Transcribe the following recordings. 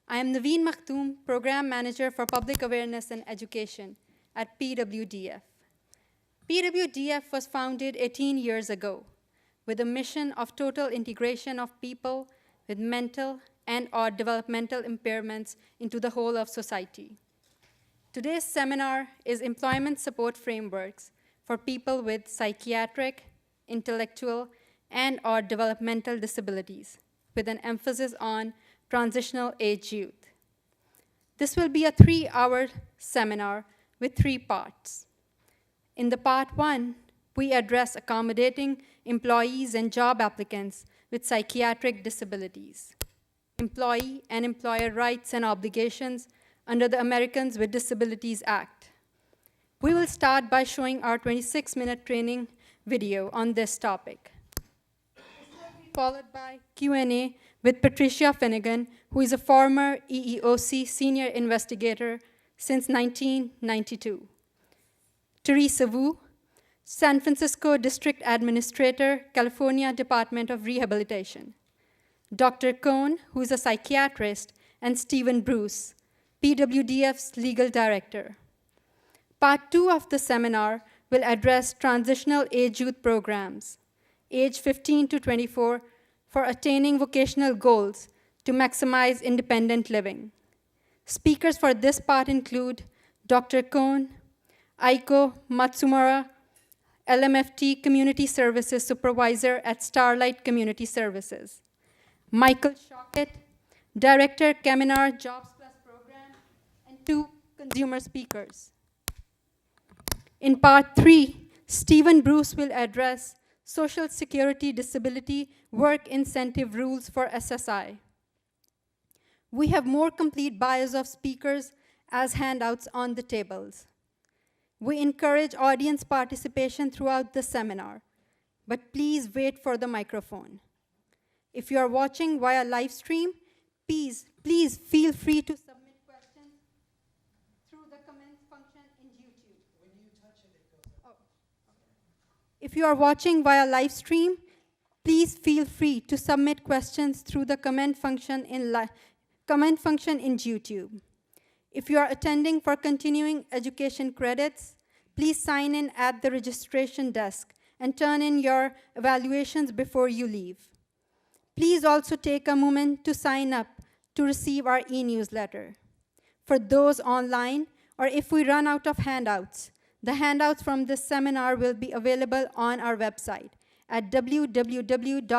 I am Naveen Makhtoom, Program Manager for Public Awareness and Education at PWDF. PWDF was founded 18 years ago with a mission of total integration of people with mental and/or developmental impairments into the whole of society. Today's seminar is Employment Support Frameworks for people with psychiatric, intellectual, and/or developmental disabilities, with an emphasis on transitional age youth. This will be a 3-hour seminar with 3 parts. In the part 1, we address accommodating employees and job applicants with psychiatric disabilities, employee and employer rights and obligations under the Americans with Disabilities Act. We will start by showing our 26-minute training video on this topic. This will be followed by Q&A with Patricia Finnegan, who is a former EEOC senior investigator since 1992. Teresa Wu, San Francisco District Administrator, California Department of Rehabilitation. Dr. Cohn, who is a psychiatrist, and Stephen Bruce, PWDF's legal director. Part 2 of the seminar will address transitional age youth programs, age 15 to 24, for attaining vocational goals to maximize independent living. Speakers for this part include Dr. Cohn, Aiko Matsumura, LMFT Community Services Supervisor at Starlight Community Services, Michael Shockett, Director, Caminar Jobs Plus Program, and 2 consumer speakers. In part 3, Stephen Bruce will address Social Security Disability Work Incentive Rules for SSI. We have more complete bios of speakers as handouts on the tables. We encourage audience participation throughout the seminar, but please wait for the microphone. If you are watching via live stream, please feel free to submit questions through the comments function in YouTube. When you touch it, it goes up. If you are watching via live stream, please feel free to submit questions through the comment function in YouTube. If you are attending for continuing education credits, please sign in at the registration desk and turn in your evaluations before you leave. Please also take a moment to sign up to receive our e-newsletter. For those online, or if we run out of handouts, the handouts from this seminar will be available on our website at www.pwdf.org.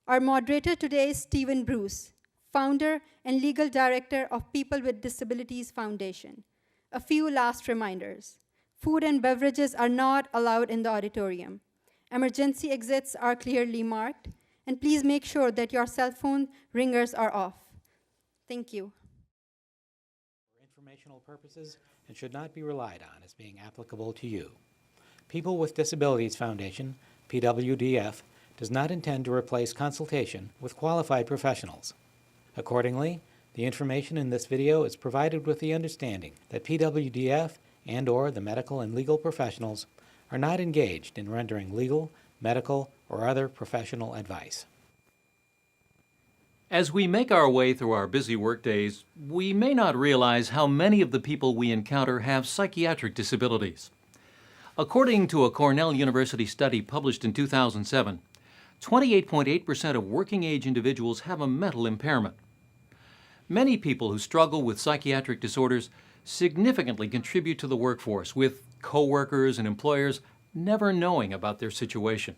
Our moderator today is Stephen Bruce, founder and legal director of People with Disabilities Foundation. A few last reminders. Food and beverages are not allowed in the auditorium. Emergency exits are clearly marked, and please make sure that your cell phone ringers are off. Thank you. For informational purposes and should not be relied on as being applicable to you. People with Disabilities Foundation, PWDF, does not intend to replace consultation with qualified professionals. Accordingly, the information in this video is provided with the understanding that PWDF and/or the medical and legal professionals are not engaged in rendering legal, medical, or other professional advice. As we make our way through our busy workdays, we may not realize how many of the people we encounter have psychiatric disabilities. According to a Cornell University study published in 2007, 28.8% of working-age individuals have a mental impairment. Many people who struggle with psychiatric disorders significantly contribute to the workforce, with coworkers and employers never knowing about their situation.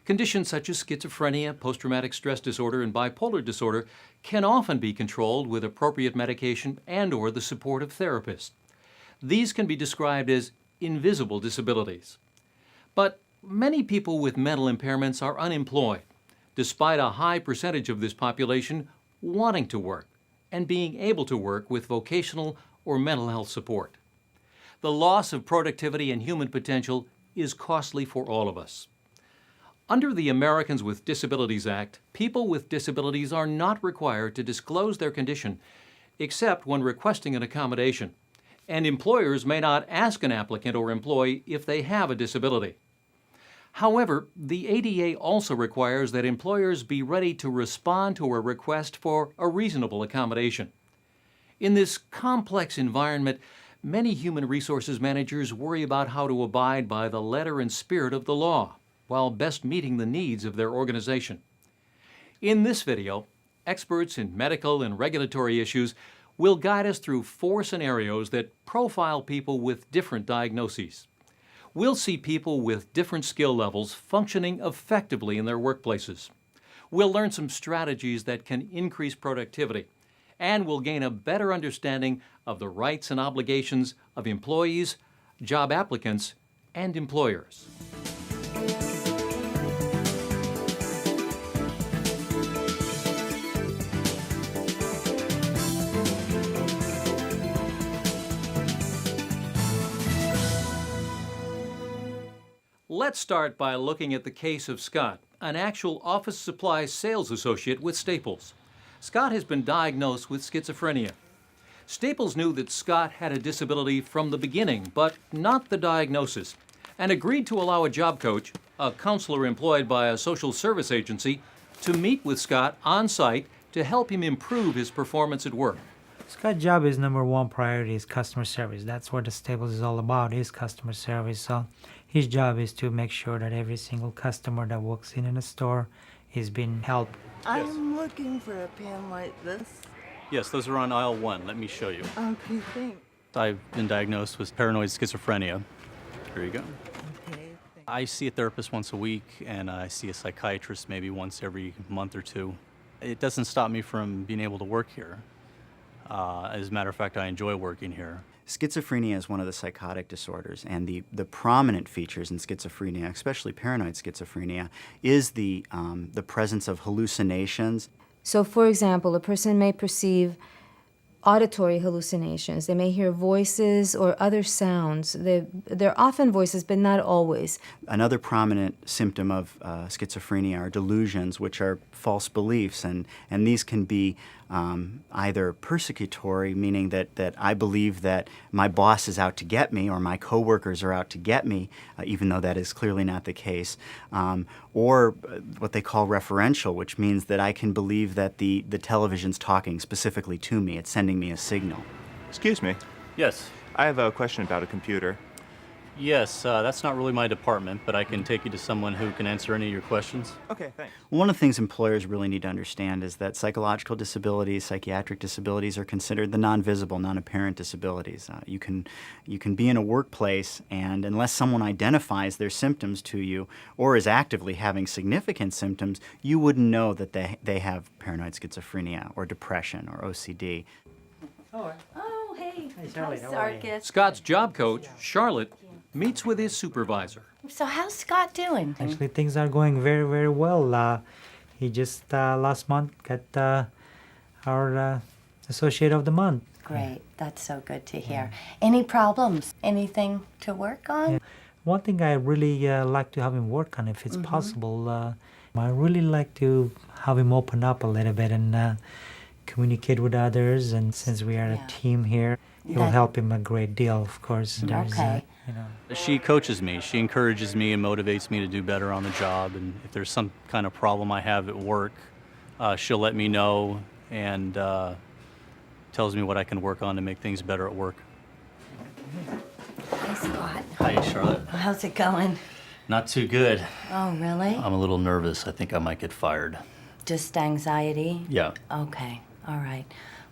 Conditions such as schizophrenia, post-traumatic stress disorder, and bipolar disorder can often be controlled with appropriate medication and/or the support of therapists. These can be described as invisible disabilities. But many people with mental impairments are unemployed, despite a high percentage of this population wanting to work and being able to work with vocational or mental health support. The loss of productivity and human potential is costly for all of us. Under the Americans with Disabilities Act, people with disabilities are not required to disclose their condition except when requesting an accommodation, and employers may not ask an applicant or employee if they have a disability. However, the ADA also requires that employers be ready to respond to a request for a reasonable accommodation. In this complex environment, many human resources managers worry about how to abide by the letter and spirit of the law while best meeting the needs of their organization. In this video, experts in medical and regulatory issues will guide us through 4 scenarios that profile people with different diagnoses. We'll see people with different skill levels functioning effectively in their workplaces. We'll learn some strategies that can increase productivity, and we'll gain a better understanding of the rights and obligations of employees, job applicants, and employers. Let's start by looking at the case of Scott, an actual office supplies sales associate with Staples. Scott has been diagnosed with schizophrenia. Staples knew that Scott had a disability from the beginning, but not the diagnosis, and agreed to allow a job coach, a counselor employed by a social service agency, to meet with Scott on site to help him improve his performance at work. Scott's job is number 1 priority is customer service. That's what the Staples is all about, is customer service. So his job is to make sure that every single customer that walks in a store is being helped. I'm looking for a pen like this. Yes, those are on aisle 1. Let me show you. Okay, thanks. I've been diagnosed with paranoid schizophrenia. Here you go. Okay, thanks. I see a therapist once a week, and I see a psychiatrist maybe once every month or 2. It doesn't stop me from being able to work here. As a matter of fact, I enjoy working here. Schizophrenia is one of the psychotic disorders, and the prominent features in schizophrenia, especially paranoid schizophrenia, is the presence of hallucinations. So, for example, a person may perceive auditory hallucinations. They may hear voices or other sounds. They're often voices, but not always. Another prominent symptom of schizophrenia are delusions, which are false beliefs, and these can be either persecutory, meaning that I believe that my boss is out to get me or my coworkers are out to get me, even though that is clearly not the case, or what they call referential, which means that I can believe that the television's talking specifically to me. It's sending me a signal. Excuse me. Yes. I have a question about a computer. Yes, that's not really my department, but I can take you to someone who can answer any of your questions. Okay, thanks. One of the things employers really need to understand is that psychological disabilities, psychiatric disabilities are considered the non-visible, non-apparent disabilities. You can be in a workplace, and unless someone identifies their symptoms to you or is actively having significant symptoms, you wouldn't know that they have paranoid schizophrenia or depression or OCD. Oh, hey. Hey, Charlotte, how are you? Sarkis. Scott's job coach, Charlotte, meets with his supervisor. So how's Scott doing? Actually, things are going very, very well. He just last month got our Associate of the Month. Great, that's so good to hear. Any problems? Anything to work on? Yeah. One thing I really like to have him work on, if it's possible, I really like to have him open up a little bit and communicate with others. And since we are a team here, it will help him a great deal, of course. Okay. She coaches me. She encourages me and motivates me to do better on the job. And if there's some kind of problem I have at work, she'll let me know and tells me what I can work on to make things better at work. Hi, Scott. Hi, Charlotte. How's it going? Not too good. Oh, really? I'm a little nervous. I think I might get fired. Just anxiety? Yeah. Okay, all right.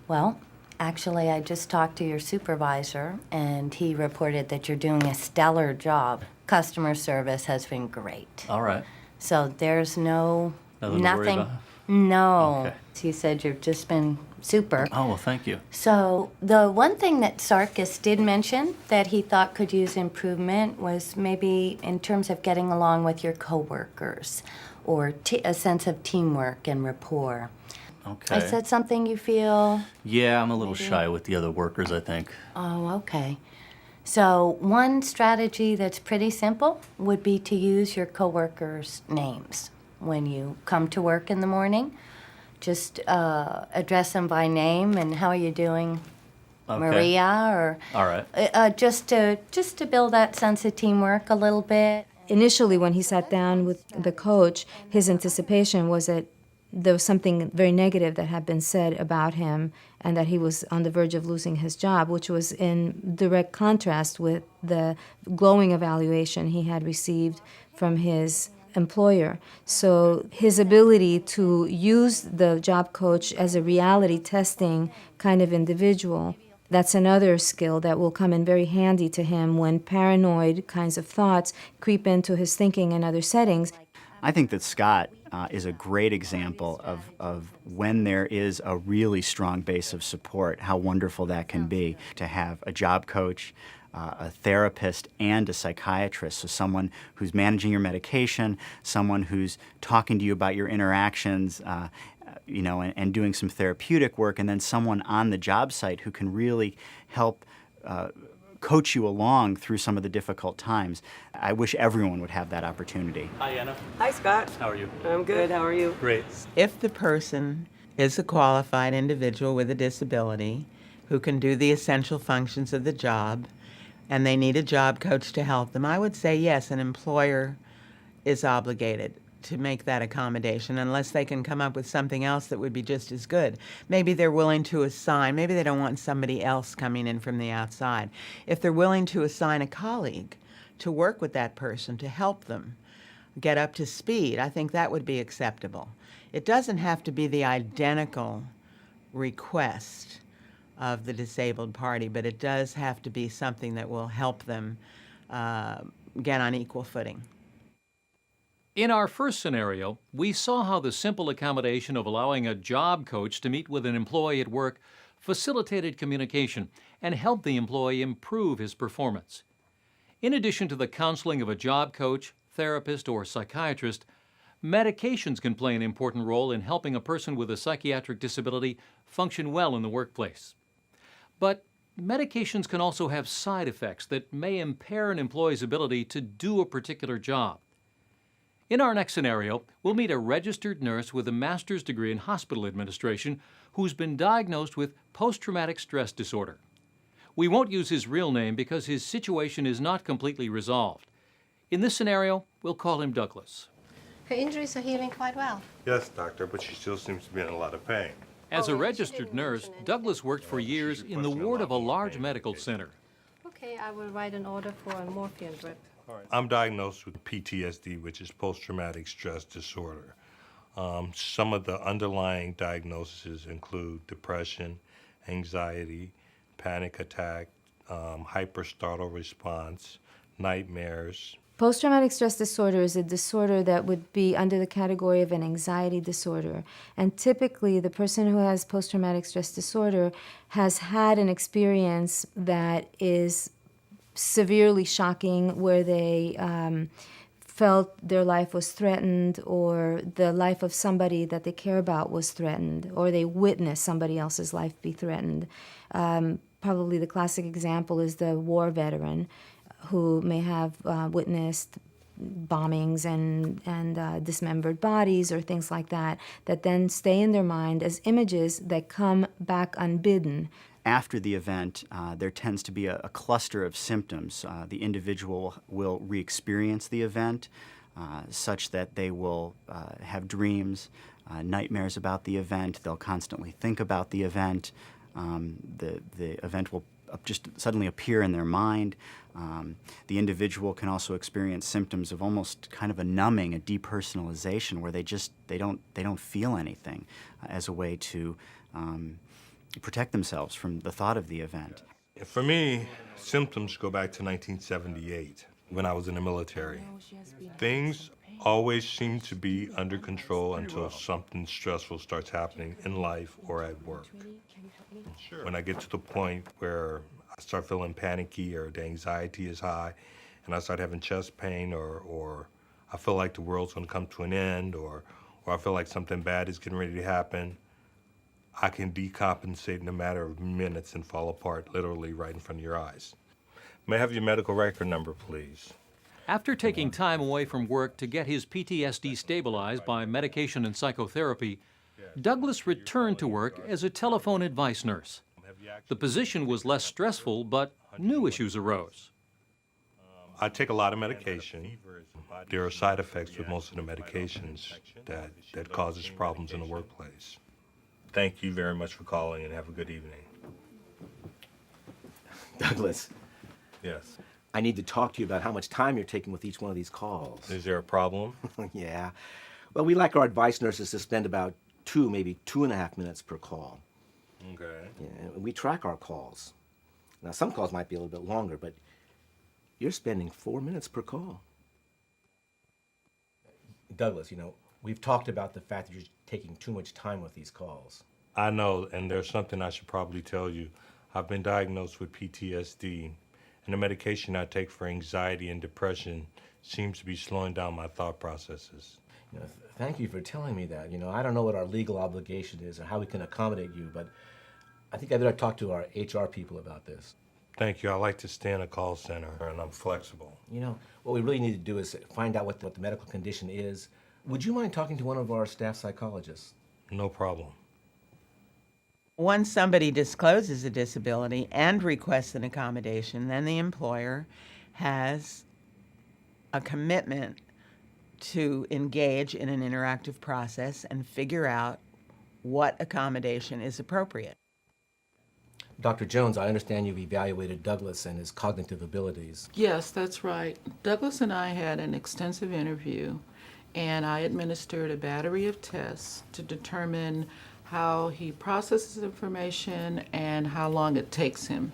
Well, actually, I just talked to your supervisor, and he reported that you're doing a stellar job. Customer service has been great. All right. So there's Nothing to worry about? No. Okay. He said you've just been super. Oh, well, thank you. So the one thing that Sarkis did mention that he thought could use improvement was maybe in terms of getting along with your coworkers or a sense of teamwork and rapport. Okay. Is that something you feel? Yeah, I'm a little shy with the other workers, I think. Oh, okay. So one strategy that's pretty simple would be to use your coworkers' names when you come to work in the morning. Just address them by name and how are you doing, Okay. Maria, or All right. just to build that sense of teamwork a little bit. initially, when he sat down with the coach, his anticipation was that there was something very negative that had been said about him and that he was on the verge of losing his job, which was in direct contrast with the glowing evaluation he had received from his employer. So his ability to use the job coach as a reality testing kind of individual, that's another skill that will come in very handy to him when paranoid kinds of thoughts creep into his thinking in other settings. I think that Scott is a great example of when there is a really strong base of support, how wonderful that can be to have a job coach, a therapist, and a psychiatrist. So someone who's managing your medication, someone who's talking to you about your interactions, and doing some therapeutic work, and then someone on the job site who can really help coach you along through some of the difficult times. I wish everyone would have that opportunity. Hi, Anna. Hi, Scott. How are you? I'm good. How are you? Great. If the person is a qualified individual with a disability who can do the essential functions of the job and they need a job coach to help them, I would say yes, an employer is obligated to make that accommodation unless they can come up with something else that would be just as good. Maybe they're willing to assign, maybe they don't want somebody else coming in from the outside. If they're willing to assign a colleague to work with that person to help them get up to speed, I think that would be acceptable. It doesn't have to be the identical request of the disabled party, but it does have to be something that will help them get on equal footing. In our first scenario, we saw how the simple accommodation of allowing a job coach to meet with an employee at work facilitated communication and helped the employee improve his performance. In addition to the counseling of a job coach, therapist, or psychiatrist, medications can play an important role in helping a person with a psychiatric disability function well in the workplace. But medications can also have side effects that may impair an employee's ability to do a particular job. In our next scenario, we'll meet a registered nurse with a master's degree in hospital administration who's been diagnosed with post-traumatic stress disorder. We won't use his real name because his situation is not completely resolved. In this scenario, we'll call him Douglas. Her injuries are healing quite well. Yes, doctor, but she still seems to be in a lot of pain. As a registered nurse, Douglas worked for years in the ward of a large medical center. Okay, I will write an order for a morphine drip. I'm diagnosed with PTSD, which is post-traumatic stress disorder. Some of the underlying diagnoses include depression, anxiety, panic attack, hyper-startle response, nightmares. Post-traumatic stress disorder is a disorder that would be under the category of an anxiety disorder. And typically, the person who has post-traumatic stress disorder has had an experience that is severely shocking, where they felt their life was threatened, or the life of somebody that they care about was threatened, or they witnessed somebody else's life be threatened. Probably the classic example is the war veteran who may have witnessed bombings and dismembered bodies or things like that, that then stay in their mind as images that come back unbidden. After the event, there tends to be a cluster of symptoms. The individual will re-experience the event such that they will have dreams, nightmares about the event. They'll constantly think about the event. The event will just suddenly appear in their mind. The individual can also experience symptoms of almost kind of a numbing, a depersonalization, where they don't feel anything as a way to protect themselves from the thought of the event. For me, symptoms go back to 1978 when I was in the military. Things always seem to be under control until something stressful starts happening in life or at work. When I get to the point where I start feeling panicky or the anxiety is high and I start having chest pain or I feel like the world's going to come to an end or I feel like something bad is getting ready to happen, I can decompensate in a matter of minutes and fall apart literally right in front of your eyes. May I have your medical record number, please? After taking time away from work to get his PTSD stabilized by medication and psychotherapy, Douglas returned to work as a telephone advice nurse. The position was less stressful, but new issues arose. I take a lot of medication. There are side effects with most of the medications that causes problems in the workplace. Thank you very much for calling and have a good evening. Douglas, Yes. I need to talk to you about how much time you're taking with each one of these calls. Is there a problem? Yeah. Well, we like our advice nurses to spend about 2, maybe 2.5 minutes per call. Okay. Yeah, and we track our calls. Now, some calls might be a little bit longer, but you're spending 4 minutes per call. Douglas, we've talked about the fact that you're taking too much time with these calls. I know, and there's something I should probably tell you. I've been diagnosed with PTSD, and the medication I take for anxiety and depression seems to be slowing down my thought processes. Thank you for telling me that. I don't know what our legal obligation is or how we can accommodate you, but I think I better talk to our HR people about this. Thank you. I like to stay in a call center, and I'm flexible. What we really need to do is find out what the medical condition is. Would you mind talking to one of our staff psychologists? No problem. Once somebody discloses a disability and requests an accommodation, then the employer has a commitment to engage in an interactive process and figure out what accommodation is appropriate. Dr. Jones, I understand you've evaluated Douglas and his cognitive abilities. Yes, that's right. Douglas and I had an extensive interview, and I administered a battery of tests to determine how he processes information and how long it takes him.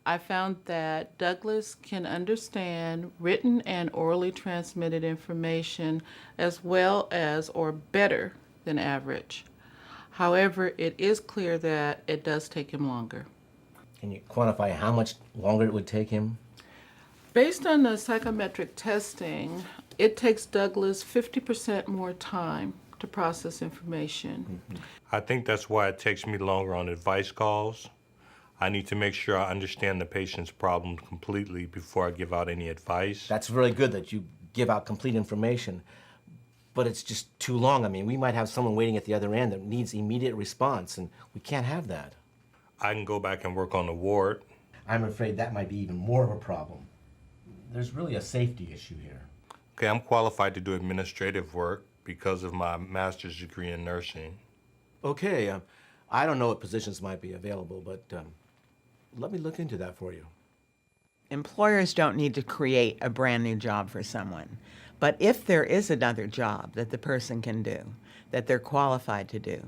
I found that Douglas can understand written and orally transmitted information as well as or better than average. However, it is clear that it does take him longer. Can you quantify how much longer it would take him? Based on the psychometric testing, it takes Douglas 50% more time to process information. I think that's why it takes me longer on advice calls. I need to make sure I understand the patient's problem completely before I give out any advice. That's really good that you give out complete information, but it's just too long. I mean, we might have someone waiting at the other end that needs immediate response, and we can't have that. I can go back and work on the ward. I'm afraid that might be even more of a problem. There's really a safety issue here. Okay, I'm qualified to do administrative work because of my master's degree in nursing. Okay, I don't know what positions might be available, but let me look into that for you. Employers don't need to create a brand new job for someone. But if there is another job that the person can do, that they're qualified to do,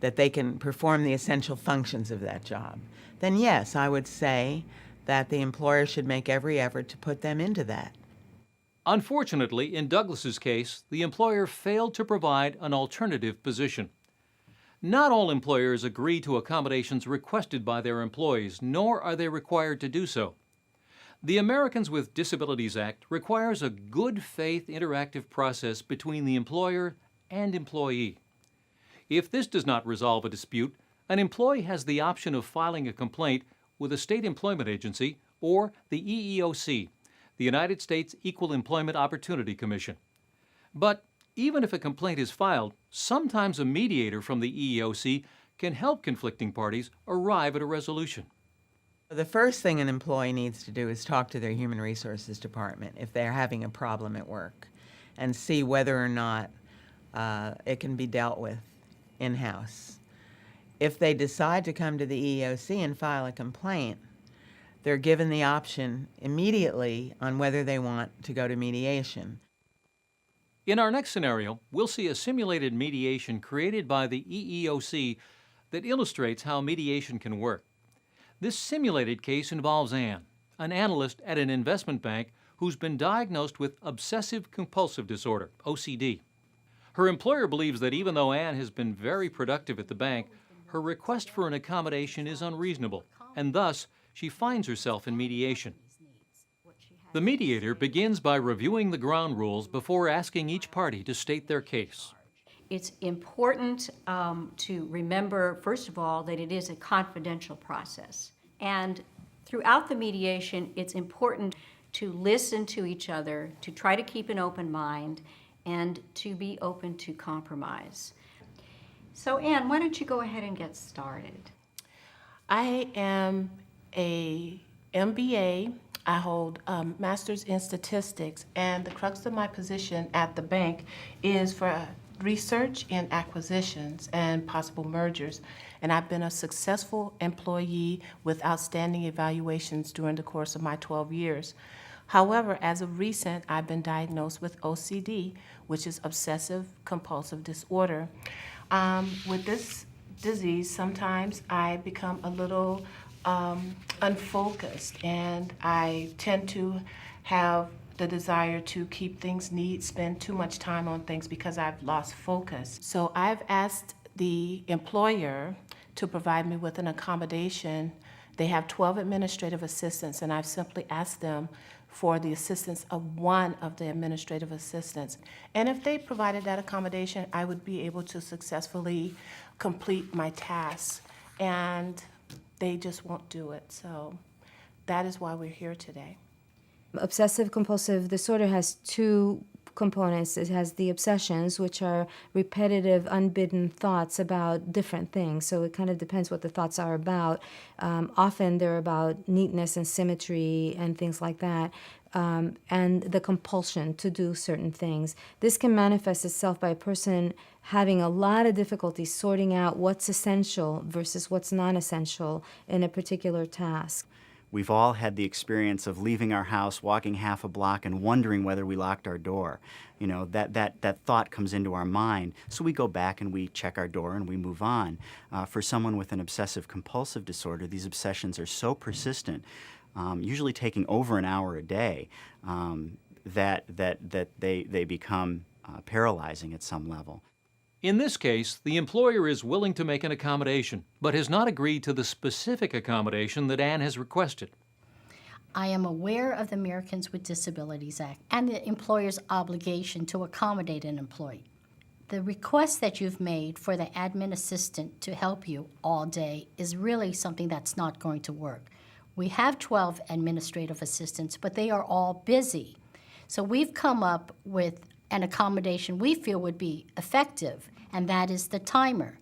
that they can perform the essential functions of that job, then yes, I would say that the employer should make every effort to put them into that. Unfortunately, in Douglas's case, the employer failed to provide an alternative position. Not all employers agree to accommodations requested by their employees, nor are they required to do so. The Americans with Disabilities Act requires a good faith interactive process between the employer and employee. If this does not resolve a dispute, an employee has the option of filing a complaint with a state employment agency or the EEOC, the United States Equal Employment Opportunity Commission. But even if a complaint is filed, sometimes a mediator from the EEOC can help conflicting parties arrive at a resolution. The first thing an employee needs to do is talk to their human resources department if they're having a problem at work and see whether or not it can be dealt with in-house. If they decide to come to the EEOC and file a complaint, they're given the option immediately on whether they want to go to mediation. In our next scenario, we'll see a simulated mediation created by the EEOC that illustrates how mediation can work. This simulated case involves Anne, an analyst at an investment bank who's been diagnosed with Obsessive-Compulsive Disorder, OCD. Her employer believes that even though Anne has been very productive at the bank, her request for an accommodation is unreasonable, and thus she finds herself in mediation. The mediator begins by reviewing the ground rules before asking each party to state their case. It's important to remember, first of all, that it is a confidential process. And throughout the mediation, it's important to listen to each other, to try to keep an open mind, and to be open to compromise. So Anne, why don't you go ahead and get started? I am a MBA I hold master's in statistics, and the crux of my position at the bank is for research in acquisitions and possible mergers. And I've been a successful employee with outstanding evaluations during the course of my 12 years. However, as of recent, I've been diagnosed with OCD, which is Obsessive-Compulsive Disorder. With this disease, sometimes I become a little unfocused, and I tend to have the desire to keep things neat, spend too much time on things because I've lost focus. So I've asked the employer to provide me with an accommodation. They have 12 administrative assistants, and I've simply asked them for the assistance of one of the administrative assistants. And if they provided that accommodation, I would be able to successfully complete my tasks. And they just won't do it. So that is why we're here today. Obsessive-compulsive disorder has two components. It has the obsessions, which are repetitive, unbidden thoughts about different things. So it kind of depends what the thoughts are about. Often they're about neatness and symmetry and things like that. And the compulsion to do certain things. This can manifest itself by a person having a lot of difficulty sorting out what's essential versus what's non-essential in a particular task. We've all had the experience of leaving our house, walking half a block, and wondering whether we locked our door. You know, that thought comes into our mind. So we go back and we check our door and we move on. For someone with an obsessive-compulsive disorder, these obsessions are so persistent, usually taking over an hour a day, that they become paralyzing at some level. In this case, the employer is willing to make an accommodation, but has not agreed to the specific accommodation that Anne has requested. I am aware of the Americans with Disabilities Act and the employer's obligation to accommodate an employee. The request that you've made for the admin assistant to help you all day is really something that's not going to work. We have 12 administrative assistants, but they are all busy. So we've come up with an accommodation we feel would be effective, and that is the timer.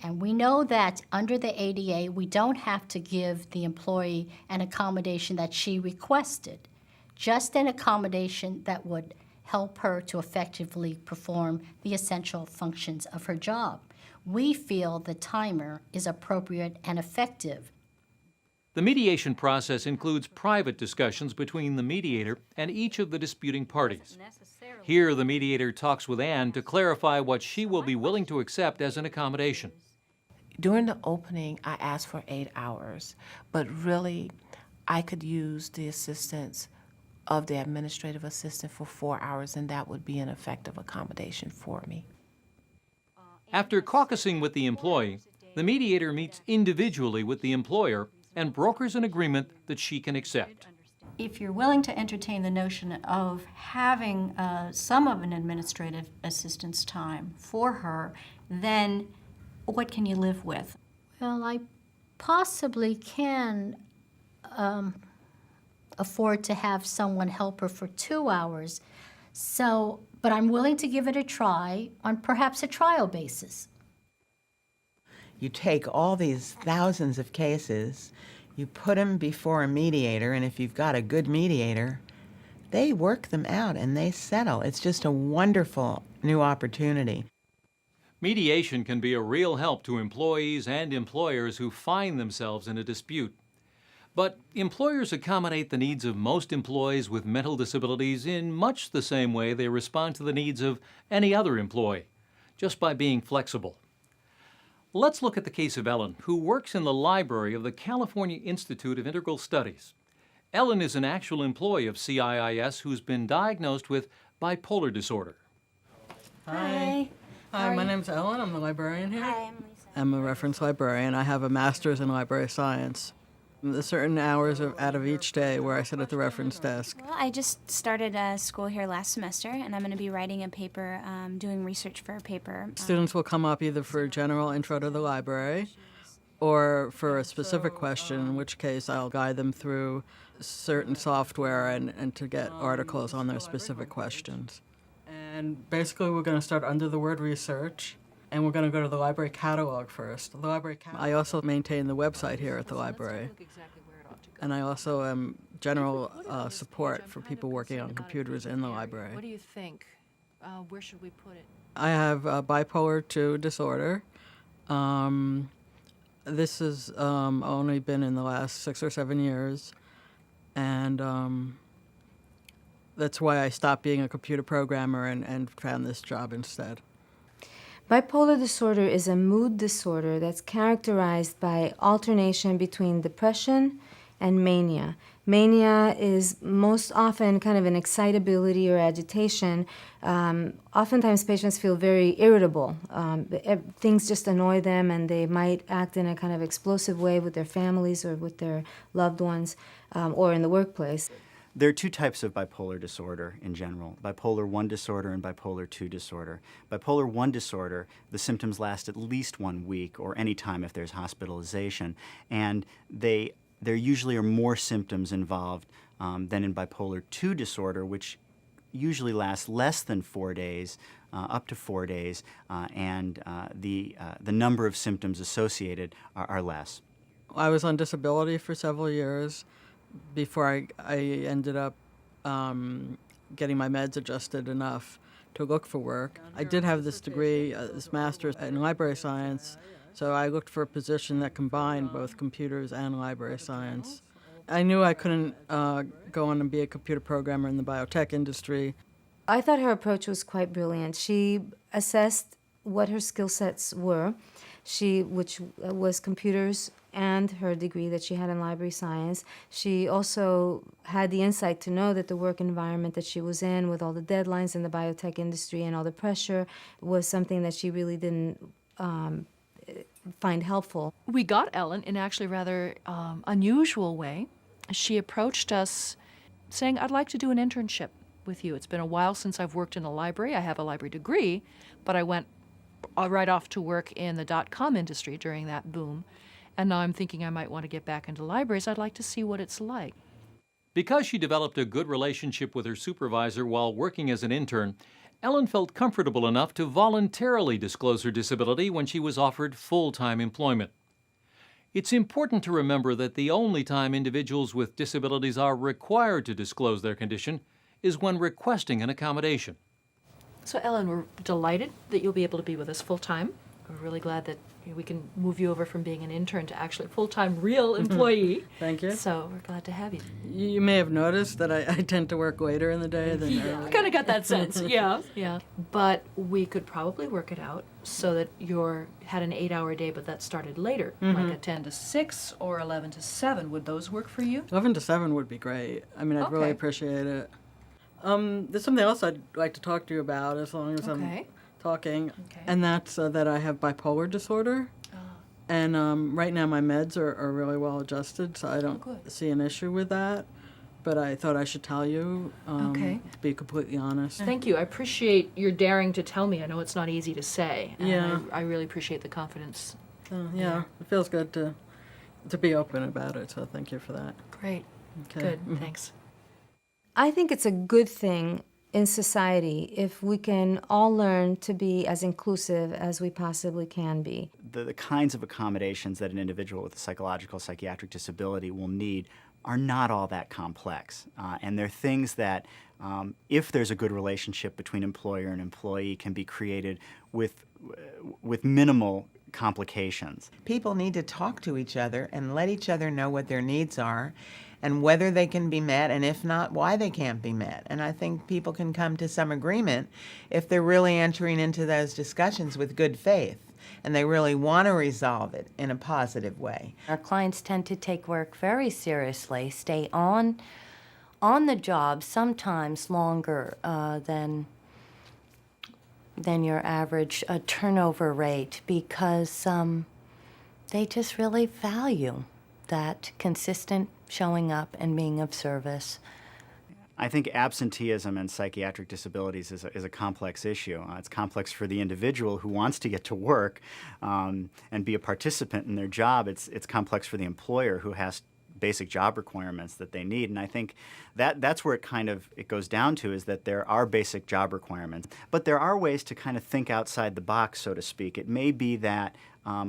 And we know that under the ADA, we don't have to give the employee an accommodation that she requested, just an accommodation that would help her to effectively perform the essential functions of her job. We feel the timer is appropriate and effective. The mediation process includes private discussions between the mediator and each of the disputing parties. Here, the mediator talks with Anne to clarify what she will be willing to accept as an accommodation. During the opening, I asked for 8 hours, but really, I could use the assistance of the administrative assistant for 4 hours, and that would be an effective accommodation for me. After caucusing with the employee, the mediator meets individually with the employer and brokers an agreement that she can accept. If you're willing to entertain the notion of having some of an administrative assistant's time for her, then what can you live with? Well, I possibly can afford to have someone help her for 2 hours. So, but I'm willing to give it a try on perhaps a trial basis. You take all these thousands of cases, you put them before a mediator, and if you've got a good mediator, they work them out and they settle. It's just a wonderful new opportunity. Mediation can be a real help to employees and employers who find themselves in a dispute. But employers accommodate the needs of most employees with mental disabilities in much the same way they respond to the needs of any other employee, just by being flexible. Let's look at the case of Ellen, who works in the library of the California Institute of Integral Studies. Ellen is an actual employee of CIIS who's been diagnosed with bipolar disorder. Hi. Hi, my name's Ellen. I'm the librarian here. Hi, I'm Lisa. I'm a reference librarian. I have a master's in library science. There's certain hours out of each day where I sit at the reference desk. Well, I just started school here last semester, and I'm going to be writing a paper, doing research for a paper. Students will come up either for a general intro to the library or for a specific question, in which case I'll guide them through certain software and to get articles on their specific questions. And basically we're going to start under the word research, and we're going to go to the library catalog first. The library catalog. I also maintain the website here at the library. And I also am general support for people working on computers in the library. What do you think? Where should we put it? I have bipolar 2 disorder. This has only been in the last 6 or 7 years, and that's why I stopped being a computer programmer and found this job instead. Bipolar disorder is a mood disorder that's characterized by alternation between depression and mania. Mania is most often kind of an excitability or agitation. Oftentimes patients feel very irritable. Things just annoy them and they might act in a kind of explosive way with their families or with their loved ones or in the workplace. There are two types of bipolar disorder in general, bipolar 1 disorder and bipolar 2 disorder. Bipolar 1 disorder, the symptoms last at least 1 week or any time if there's hospitalization, and there usually are more symptoms involved than in bipolar 2 disorder, which usually lasts less than 4 days, up to 4 days, and the number of symptoms associated are less. I was on disability for several years before I ended up getting my meds adjusted enough to look for work. I did have this degree, this master's in library science, so I looked for a position that combined both computers and library science. I knew I couldn't go on and be a computer programmer in the biotech industry. I thought her approach was quite brilliant. She assessed what her skill sets were, which was computers and her degree that she had in library science. She also had the insight to know that the work environment that she was in, with all the deadlines in the biotech industry and all the pressure, was something that she really didn't find helpful. We got Ellen in actually a rather unusual way. She approached us saying, I'd like to do an internship with you. It's been a while since I've worked in a library. I have a library degree, but I went right off to work in the .com industry during that boom. And now I'm thinking I might want to get back into libraries. I'd like to see what it's like. Because she developed a good relationship with her supervisor while working as an intern, Ellen felt comfortable enough to voluntarily disclose her disability when she was offered full-time employment. It's important to remember that the only time individuals with disabilities are required to disclose their condition is when requesting an accommodation. So Ellen, we're delighted that you'll be able to be with us full-time. We're really glad that we can move you over from being an intern to actually a full-time real employee. Thank you. So we're glad to have you. You may have noticed that I tend to work later in the day than early. Kind of got that sense, yeah. But we could probably work it out so that you had an 8-hour day, but that started later, like a 10 to 6 or 11 to 7. Would those work for you? 11 to 7 would be great. I mean, I'd really appreciate it. There's something else I'd like to talk to you about as long as I'm talking, and that's that I have bipolar disorder. And right now my meds are really well adjusted, so I don't see an issue with that. But I thought I should tell you, to be completely honest. Thank you. I appreciate your daring to tell me. I know it's not easy to say. And Yeah. I really appreciate the confidence. Yeah, it feels good to be open about it, so thank you for that. Great. Okay. Good. Thanks. I think it's a good thing in society if we can all learn to be as inclusive as we possibly can be. The kinds of accommodations that an individual with a psychological psychiatric disability will need are not all that complex. And they're things that, if there's a good relationship between employer and employee, can be created with minimal complications. People need to talk to each other and let each other know what their needs are and whether they can be met, and if not, why they can't be met. And I think people can come to some agreement if they're really entering into those discussions with good faith and they really want to resolve it in a positive way. Our clients tend to take work very seriously, stay on the job sometimes longer than your average turnover rate, because they just really value that consistent showing up and being of service. I think absenteeism and psychiatric disabilities is a complex issue. It's complex for the individual who wants to get to work and be a participant in their job. It's complex for the employer who has basic job requirements that they need. And I think that's where it goes down to, is that there are basic job requirements. But there are ways to kind of think outside the box, so to speak. It may be that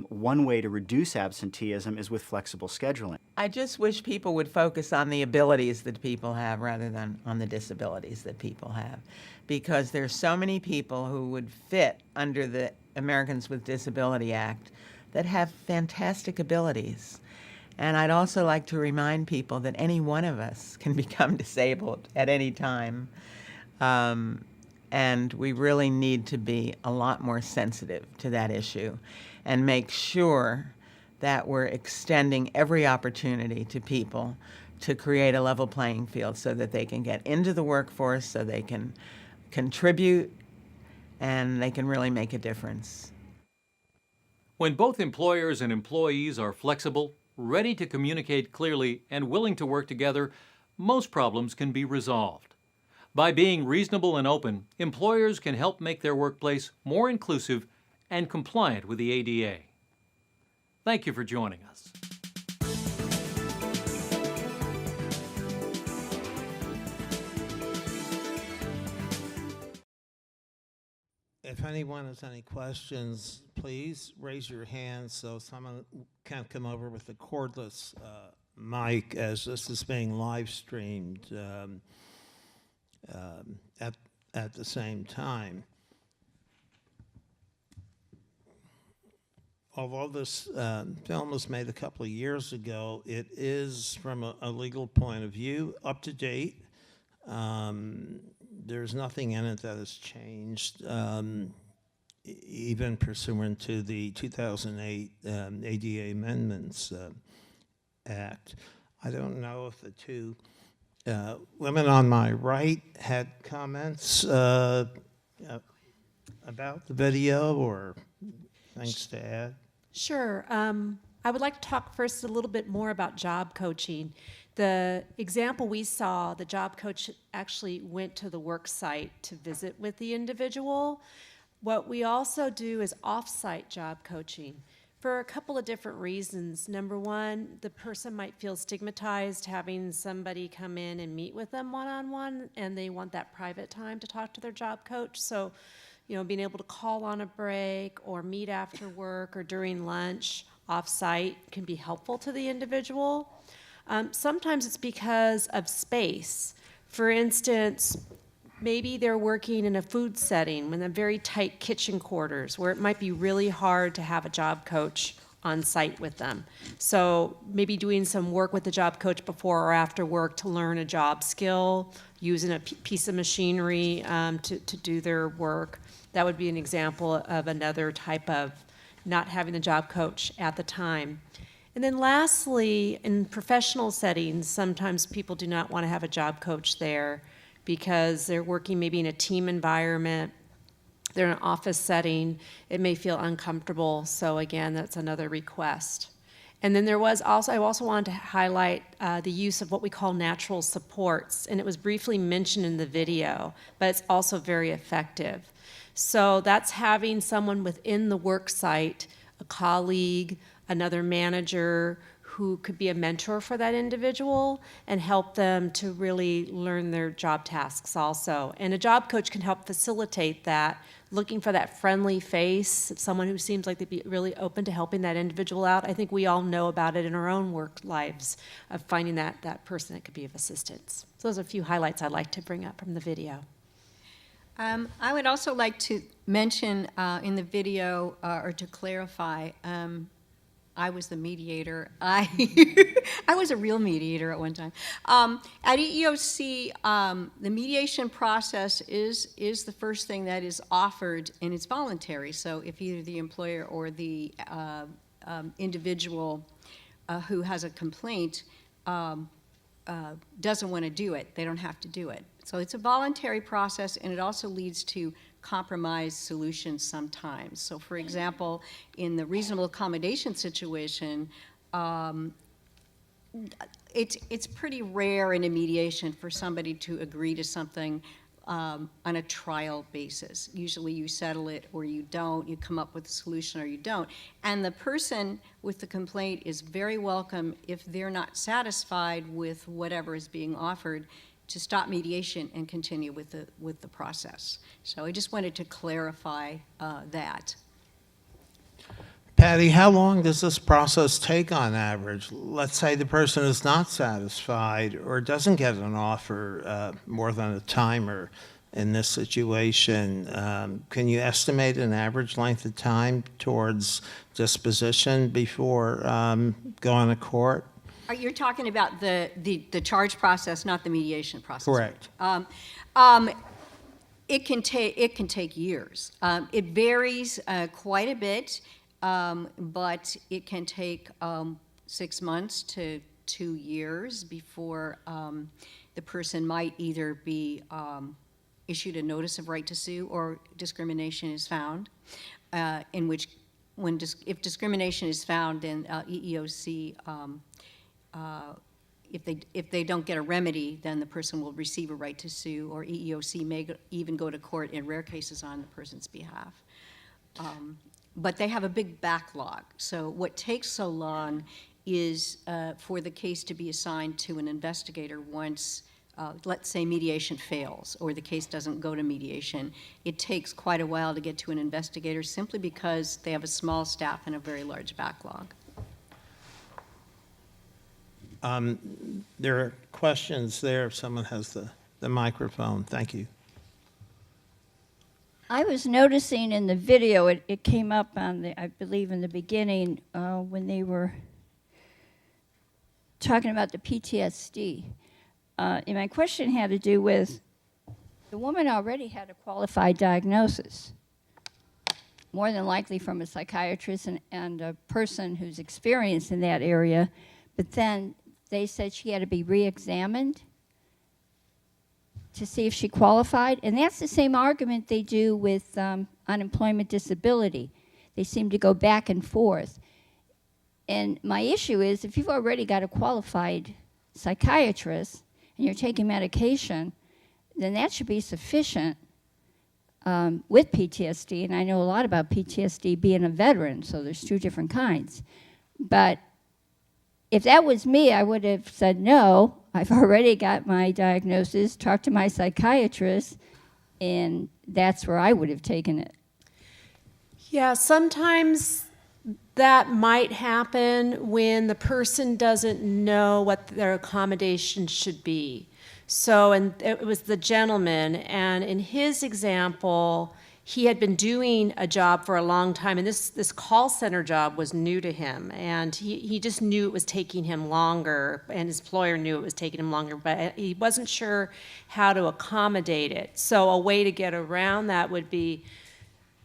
one way to reduce absenteeism is with flexible scheduling. I just wish people would focus on the abilities that people have rather than on the disabilities that people have, because there's so many people who would fit under the Americans with Disability Act that have fantastic abilities. And I'd also like to remind people that any one of us can become disabled at any time. And we really need to be a lot more sensitive to that issue and make sure that we're extending every opportunity to people to create a level playing field so that they can get into the workforce, so they can contribute, and they can really make a difference. When both employers and employees are flexible, ready to communicate clearly, and willing to work together, most problems can be resolved. By being reasonable and open, employers can help make their workplace more inclusive and compliant with the ADA. Thank you for joining us. If anyone has any questions, please raise your hand so someone can come over with a cordless mic, as this is being live streamed at the same time. Although this film was made a couple of years ago, it is, from a legal point of view, up to date. There's nothing in it that has changed, even pursuant to the 2008 ADA Amendments Act. I don't know if the two women on my right had comments about the video or things to add. Sure. I would like to talk first a little bit more about job coaching. The example we saw, the job coach actually went to the work site to visit with the individual. What we also do is off-site job coaching for a couple of different reasons. Number one, the person might feel stigmatized having somebody come in and meet with them one-on-one, and they want that private time to talk to their job coach. So, being able to call on a break or meet after work or during lunch off-site can be helpful to the individual. Sometimes it's because of space. For instance, maybe they're working in a food setting in a very tight kitchen quarters where it might be really hard to have a job coach on site with them. So maybe doing some work with the job coach before or after work to learn a job skill, using a piece of machinery to do their work. That would be an example of another type of not having the job coach at the time. And then lastly, in professional settings, sometimes people do not want to have a job coach there because they're working maybe in a team environment, they're in an office setting, it may feel uncomfortable. So again, that's another request. And then I also wanted to highlight the use of what we call natural supports. And it was briefly mentioned in the video, but it's also very effective. So that's having someone within the work site, a colleague, another manager who could be a mentor for that individual and help them to really learn their job tasks also. And a job coach can help facilitate that, looking for that friendly face, someone who seems like they'd be really open to helping that individual out. I think we all know about it in our own work lives of finding that person that could be of assistance. So those are a few highlights I'd like to bring up from the video. I would also like to mention in the video, or to clarify, I was the mediator. I was a real mediator at one time. At EEOC, the mediation process is the first thing that is offered, and it's voluntary. So if either the employer or the individual who has a complaint doesn't want to do it, they don't have to do it. So it's a voluntary process, and it also leads to compromise solutions sometimes. So for example, in the reasonable accommodation situation, it's pretty rare in a mediation for somebody to agree to something on a trial basis. Usually you settle it or you don't, you come up with a solution or you don't. And the person with the complaint is very welcome, if they're not satisfied with whatever is being offered, to stop mediation and continue with the process. So I just wanted to clarify that. Patty, how long does this process take on average? Let's say the person is not satisfied or doesn't get an offer more than a timer in this situation. Can you estimate an average length of time towards disposition before going to court? You're talking about the charge process, not the mediation process? Correct. It can take years. It varies quite a bit. But it can take 6 months to 2 years before the person might either be issued a notice of right to sue or discrimination is found, if discrimination is found, then EEOC, if they don't get a remedy, then the person will receive a right to sue, or EEOC may even go to court in rare cases on the person's behalf. But they have a big backlog. So what takes so long is for the case to be assigned to an investigator once, let's say, mediation fails or the case doesn't go to mediation. It takes quite a while to get to an investigator simply because they have a small staff and a very large backlog. There are questions there if someone has the microphone. Thank you. I was noticing in the video, it came up on I believe in the beginning when they were talking about the PTSD. And my question had to do with the woman already had a qualified diagnosis, more than likely from a psychiatrist and a person who's experienced in that area, but then they said she had to be re-examined to see if she qualified, and that's the same argument they do with unemployment disability. They seem to go back and forth. And my issue is, if you've already got a qualified psychiatrist and you're taking medication, then that should be sufficient with PTSD. And I know a lot about PTSD being a veteran, so there's 2 different kinds. But if that was me, I would have said, no, I've already got my diagnosis, talked to my psychiatrist, and that's where I would have taken it. Yeah, sometimes that might happen when the person doesn't know what their accommodation should be. So, and it was the gentleman, and in his example, he had been doing a job for a long time, and this call center job was new to him, and he just knew it was taking him longer, and his employer knew it was taking him longer, but he wasn't sure how to accommodate it. So a way to get around that would be,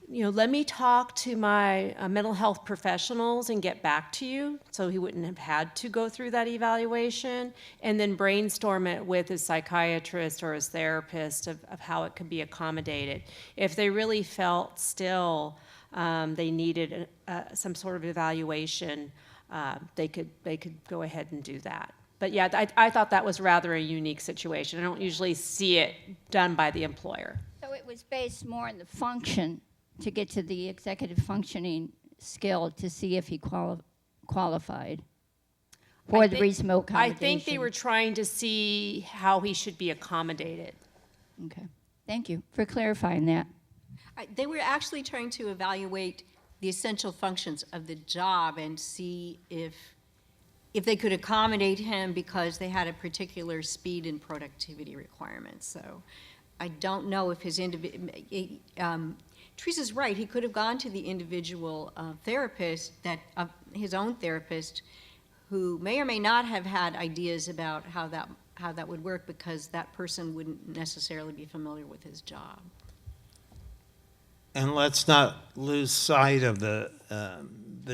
let me talk to my mental health professionals and get back to you, so he wouldn't have had to go through that evaluation, and then brainstorm it with his psychiatrist or his therapist of how it could be accommodated. If they really felt still they needed some sort of evaluation, they could go ahead and do that. But yeah, I thought that was rather a unique situation. I don't usually see it done by the employer. So it was based more on the function, to get to the executive functioning skill to see if he qualified for the reasonable accommodation. I think they were trying to see how he should be accommodated. Okay. Thank you for clarifying that. They were actually trying to evaluate the essential functions of the job and see if they could accommodate him because they had a particular speed and productivity requirement. So I don't know if his Teresa's right. He could have gone to the individual therapist, his own therapist, who may or may not have had ideas about how that would work, because that person wouldn't necessarily be familiar with his job. And let's not lose sight of the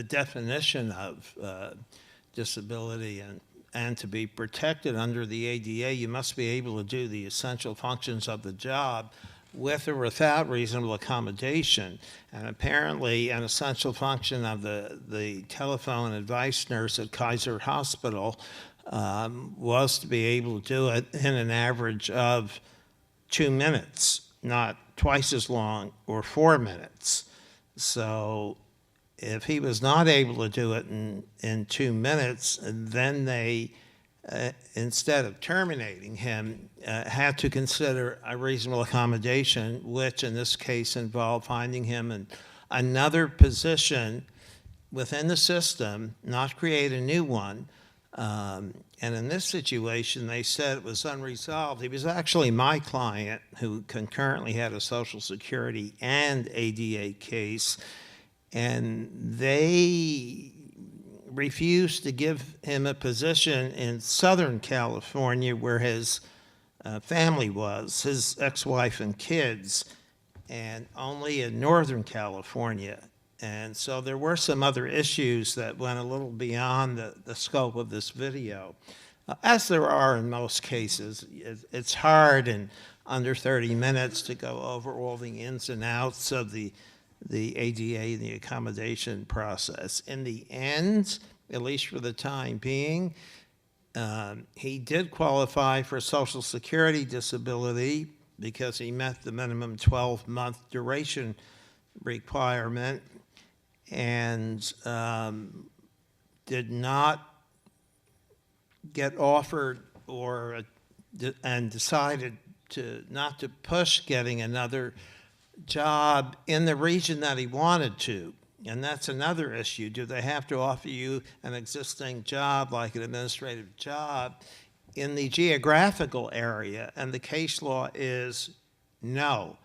definition of disability, and to be protected under the ADA, you must be able to do the essential functions of the job with or without reasonable accommodation. And apparently an essential function of the telephone advice nurse at Kaiser Hospital was to be able to do it in an average of 2 minutes, not twice as long or 4 minutes. So if he was not able to do it in 2 minutes, then they, instead of terminating him, had to consider a reasonable accommodation, which in this case involved finding him another position within the system, not create a new one. And in this situation, they said it was unresolved. He was actually my client who concurrently had a Social Security and ADA case, and they refused to give him a position in Southern California where his family was, his ex-wife and kids, and only in Northern California. And so there were some other issues that went a little beyond the scope of this video. As there are in most cases, it's hard in under 30 minutes to go over all the ins and outs of the ADA and the accommodation process. In the end, at least for the time being, he did qualify for Social Security disability because he met the minimum 12-month duration requirement, and did not get offered and decided not to push getting another job in the region that he wanted to. And that's another issue. Do they have to offer you an existing job, like an administrative job, in the geographical area? And the case law is no,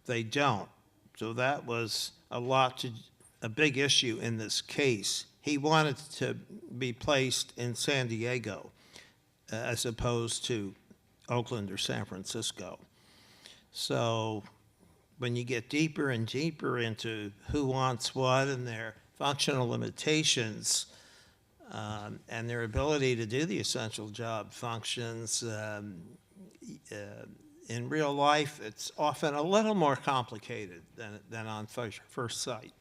they don't. So that was a big issue in this case. He wanted to be placed in San Diego as opposed to Oakland or San Francisco. So when you get deeper and deeper into who wants what and their functional limitations and their ability to do the essential job functions, in real life, it's often a little more complicated than on first sight.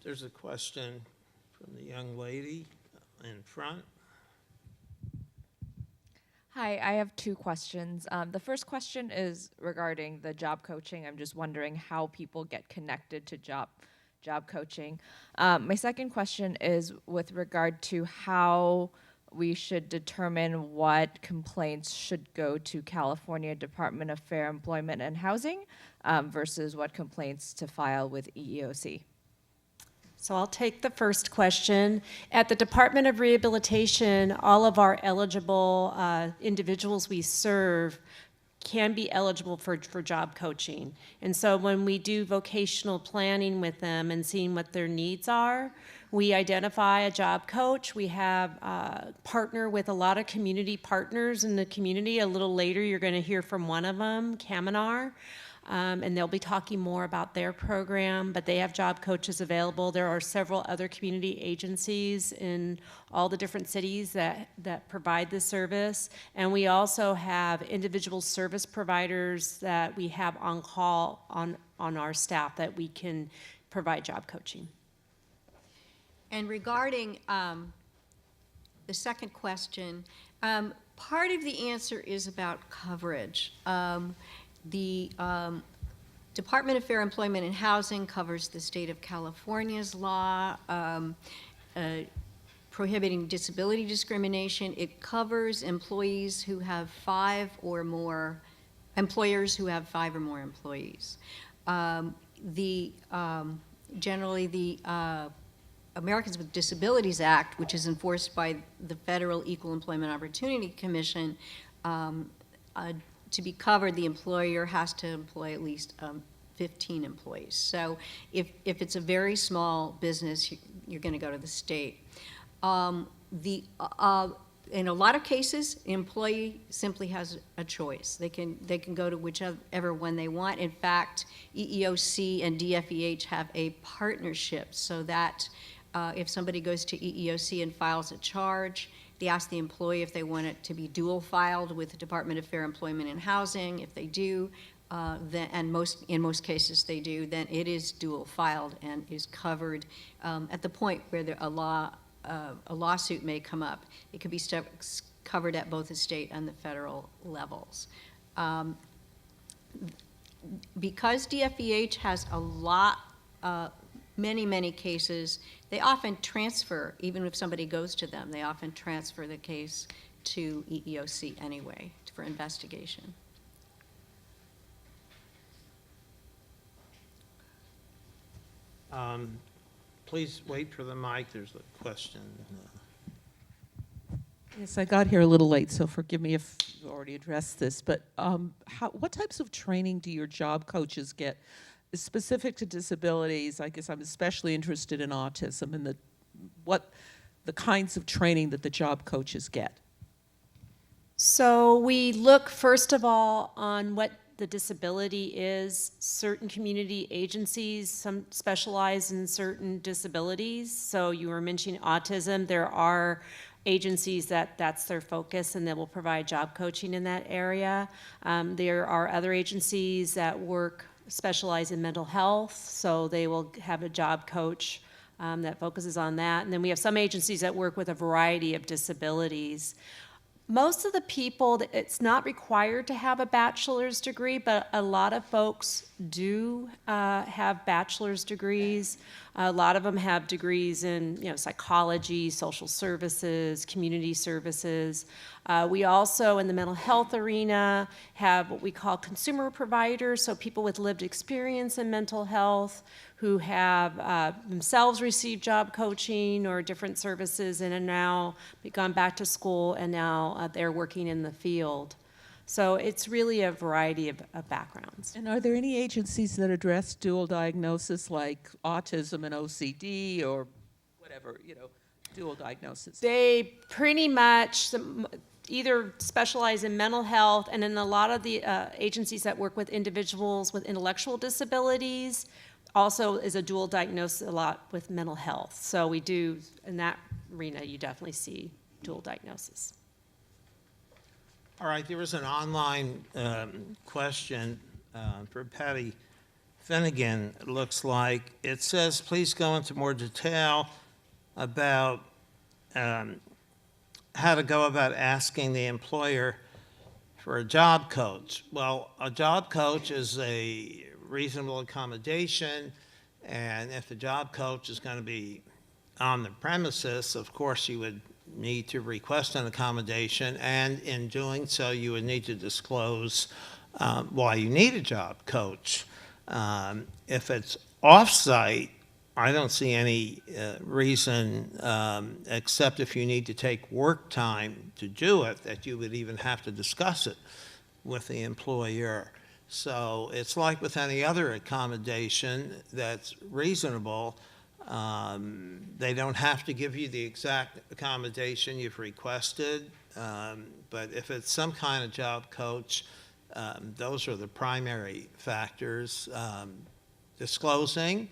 There's a question from the young lady in front. Hi, I have two questions. The first question is regarding the job coaching. I'm just wondering how people get connected to job coaching. My second question is with regard to how we should determine what complaints should go to California Department of Fair Employment and Housing versus what complaints to file with EEOC. So I'll take the first question. At the Department of Rehabilitation, all of our eligible individuals we serve can be eligible for job coaching. And so when we do vocational planning with them and seeing what their needs are, we identify a job coach. We have partner with a lot of community partners in the community. A little later, you're going to hear from one of them, Kaminar. And they'll be talking more about their program, but they have job coaches available. There are several other community agencies in all the different cities that provide this service. And we also have individual service providers that we have on call on our staff that we can provide job coaching. And regarding the second question, part of the answer is about coverage. The Department of Fair Employment and Housing covers the state of California's law prohibiting disability discrimination. It covers employees who have 5 or more, employers who have 5 or more employees. Generally, the Americans with Disabilities Act, which is enforced by the Federal Equal Employment Opportunity Commission, to be covered, the employer has to employ at least 15 employees. So if it's a very small business, you're going to go to the state. In a lot of cases, the employee simply has a choice. They can go to whichever one they want. In fact, EEOC and DFEH have a partnership so that if somebody goes to EEOC and files a charge, they ask the employee if they want it to be dual filed with the Department of Fair Employment and Housing. If they do, in most cases they do, then it is dual filed and is covered at the point where a lawsuit may come up. It could be covered at both the state and the federal levels. Because DFEH has a lot, many cases, they often transfer, even if somebody goes to them, they often transfer the case to EEOC anyway for investigation. Please wait for the mic. There's a question. Yes, I got here a little late, so forgive me if you already addressed this, but what types of training do your job coaches get specific to disabilities? I guess I'm especially interested in autism and the kinds of training that the job coaches get. So we look, first of all, on what the disability is. Certain community agencies, some specialize in certain disabilities. So you were mentioning autism. There are agencies that's their focus, and they will provide job coaching in that area. There are other agencies that specialize in mental health, so they will have a job coach that focuses on that. And then we have some agencies that work with a variety of disabilities. Most of the people, it's not required to have a bachelor's degree, but a lot of folks do have bachelor's degrees. A lot of them have degrees in psychology, social services, community services. We also, in the mental health arena, have what we call consumer providers, so people with lived experience in mental health who have themselves received job coaching or different services and have now gone back to school, and now they're working in the field. So it's really a variety of backgrounds. And are there any agencies that address dual diagnosis like autism and OCD or whatever, dual diagnosis? They pretty much either specialize in mental health, and in a lot of the agencies that work with individuals with intellectual disabilities also is a dual diagnosis a lot with mental health. So we do, in that arena, you definitely see dual diagnosis. All right, there was an online question for Patty Finnegan, it looks like. It says, please go into more detail about how to go about asking the employer for a job coach. Well, a job coach is a reasonable accommodation, and if the job coach is going to be on the premises, of course you would need to request an accommodation, and in doing so you would need to disclose why you need a job coach. If it's off-site, I don't see any reason, except if you need to take work time to do it, that you would even have to discuss it with the employer. So it's like with any other accommodation that's reasonable. They don't have to give you the exact accommodation you've requested, but if it's some kind of job coach, those are the primary factors. Disclosing,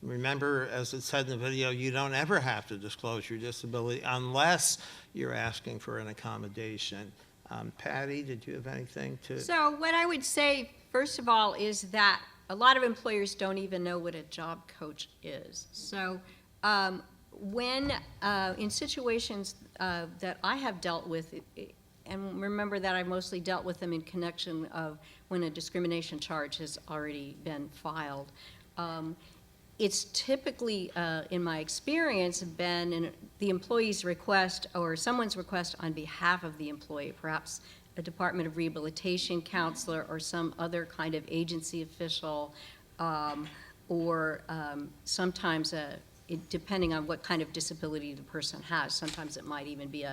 remember, as it said in the video, you don't ever have to disclose your disability unless you're asking for an accommodation. Patty, did you have anything to? So what I would say, first of all, is that a lot of employers don't even know what a job coach is. So when in situations that I have dealt with, and remember that I mostly dealt with them in connection of when a discrimination charge has already been filed, it's typically, in my experience, been the employee's request or someone's request on behalf of the employee, perhaps a Department of Rehabilitation counselor or some other kind of agency official, or sometimes, depending on what kind of disability the person has, sometimes it might even be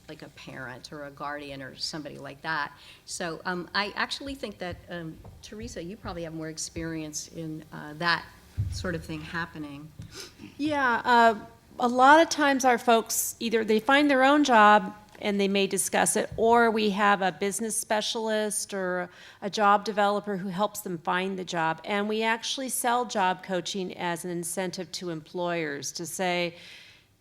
like a parent or a guardian or somebody like that. So I actually think that, Teresa, you probably have more experience in that sort of thing happening. Yeah, a lot of times our folks, either they find their own job and they may discuss it, or we have a business specialist or a job developer who helps them find the job. And we actually sell job coaching as an incentive to employers to say,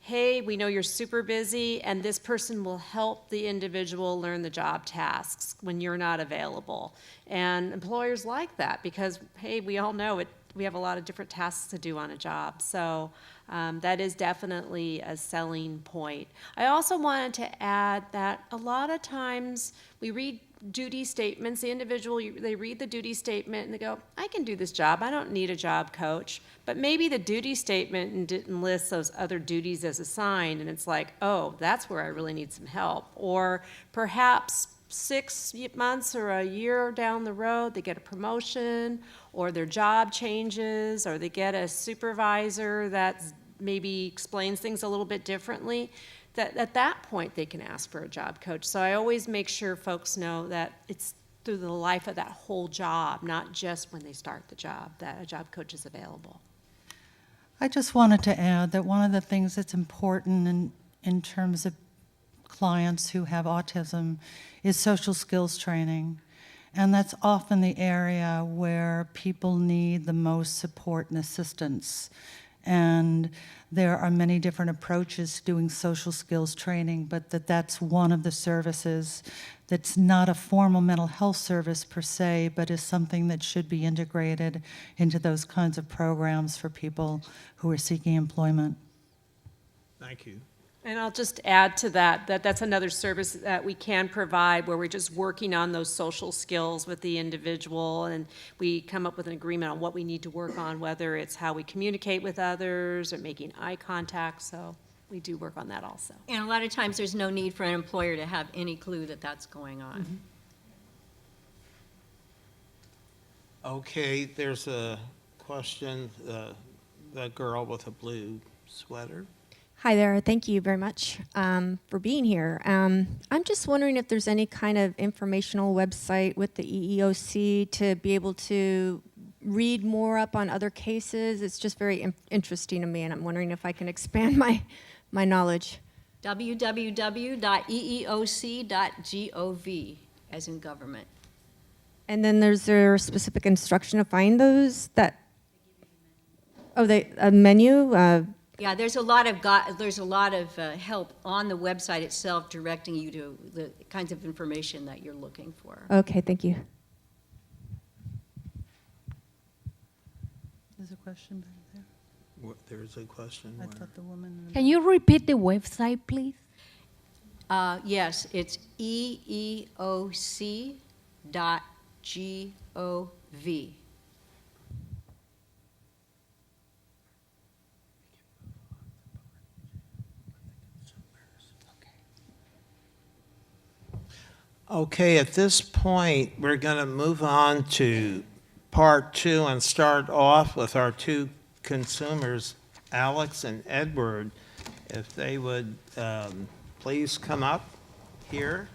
hey, we know you're super busy, and this person will help the individual learn the job tasks when you're not available. And employers like that because, hey, we all know it. We have a lot of different tasks to do on a job. So that is definitely a selling point. I also wanted to add that a lot of times we read duty statements, the individual, they read the duty statement and they go, I can do this job, I don't need a job coach. But maybe the duty statement didn't list those other duties as assigned, and it's like, oh, that's where I really need some help. Or perhaps 6 months or a year down the road, they get a promotion, or their job changes, or they get a supervisor that maybe explains things a little bit differently. That at that point they can ask for a job coach. So I always make sure folks know that it's through the life of that whole job, not just when they start the job, that a job coach is available. I just wanted to add that one of the things that's important in terms of clients who have autism is social skills training. And that's often the area where people need the most support and assistance. And there are many different approaches to doing social skills training, but that's one of the services that's not a formal mental health service per se, but is something that should be integrated into those kinds of programs for people who are seeking employment. Thank you. And I'll just add to that, that's another service that we can provide where we're just working on those social skills with the individual, and we come up with an agreement on what we need to work on, whether it's how we communicate with others or making eye contact. So we do work on that also. And a lot of times there's no need for an employer to have any clue that that's going on. Mm-hmm. Okay, there's a question, the girl with a blue sweater. Hi there. Thank you very much for being here. I'm just wondering if there's any kind of informational website with the EEOC to be able to read more up on other cases. It's just very interesting to me, and I'm wondering if I can expand my knowledge. www.eeoc.gov, as in government. And then there's there specific instruction to find those that? Oh, a menu. Yeah, there's a lot of help on the website itself directing you to the kinds of information that you're looking for. Okay, thank you. There's a question back there. There is a question. I thought the woman. Can you repeat the website, please? Yes, it's eeoc.gov. Okay, at this point, we're going to move on to part 2 and start off with our 2 consumers, Alex and Edward. If they would please come up here.